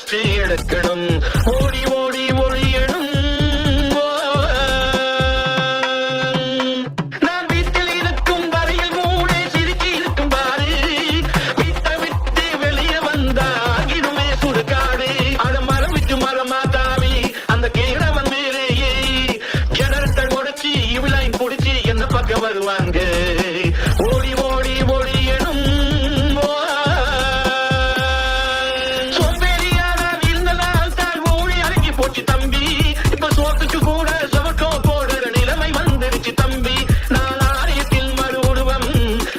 Rest எடுக்கணும். ஓடி ஓடி ஒளியணும். நான் வீட்டில் இருக்கும் வரையில் மூளை சிரிக்கி இருக்கும் பாரு. வீட்டை விட்டு வெளியே வந்தாகிடுமே சுடுகாடு. அத மரம் விட்டு மரமா தாவி அந்த கேடவன் மேலேயே ஜெனரேட்டர் உடைச்சி இவளையும் குடிச்சு என்ன பக்கம் வருவாங்க. ஓடி ஓடி ஒளியணும். சோம்பேறியான இருந்ததால் தான் ஓடி அடங்கி போச்சு தம்பி. இப்ப சோத்துக்கு கூட சவக்கம் போடுற நிலைமை வந்துருச்சு தம்பி. நான் ஆலயத்தில் மறு உருவம்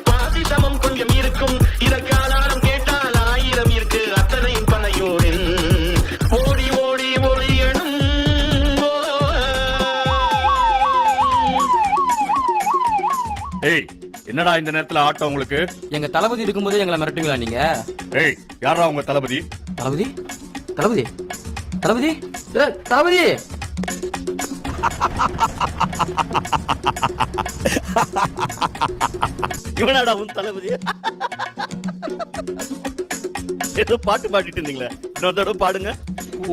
பாதி சமம் கொஞ்சம் இருக்கும். இதற்காலம் கேட்டால் 1000 இருக்கு அத்தனையும் பனையோரில். ஓடி ஓடி ஒளியணும். ஏய், என்னடா இந்த நேரத்துல ஆட்டம் உங்களுக்கு? எங்க தளபதி இருக்கும்போது எங்களை மிரட்டுங்களா நீங்க? ஏய், யாரா உங்க தளபதி? தளபதி தளபதி தளபதி தளபதி இவனாடா உன் தளபதி? ஏதோ பாட்டு பாடிட்டு இருந்தீங்களே, இன்னொரு தடவை பாடுங்க.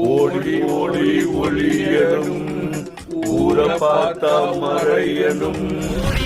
ஓடி ஓடி ஒளியணும், ஊரை பார்த்தா மறையணும். ஓடி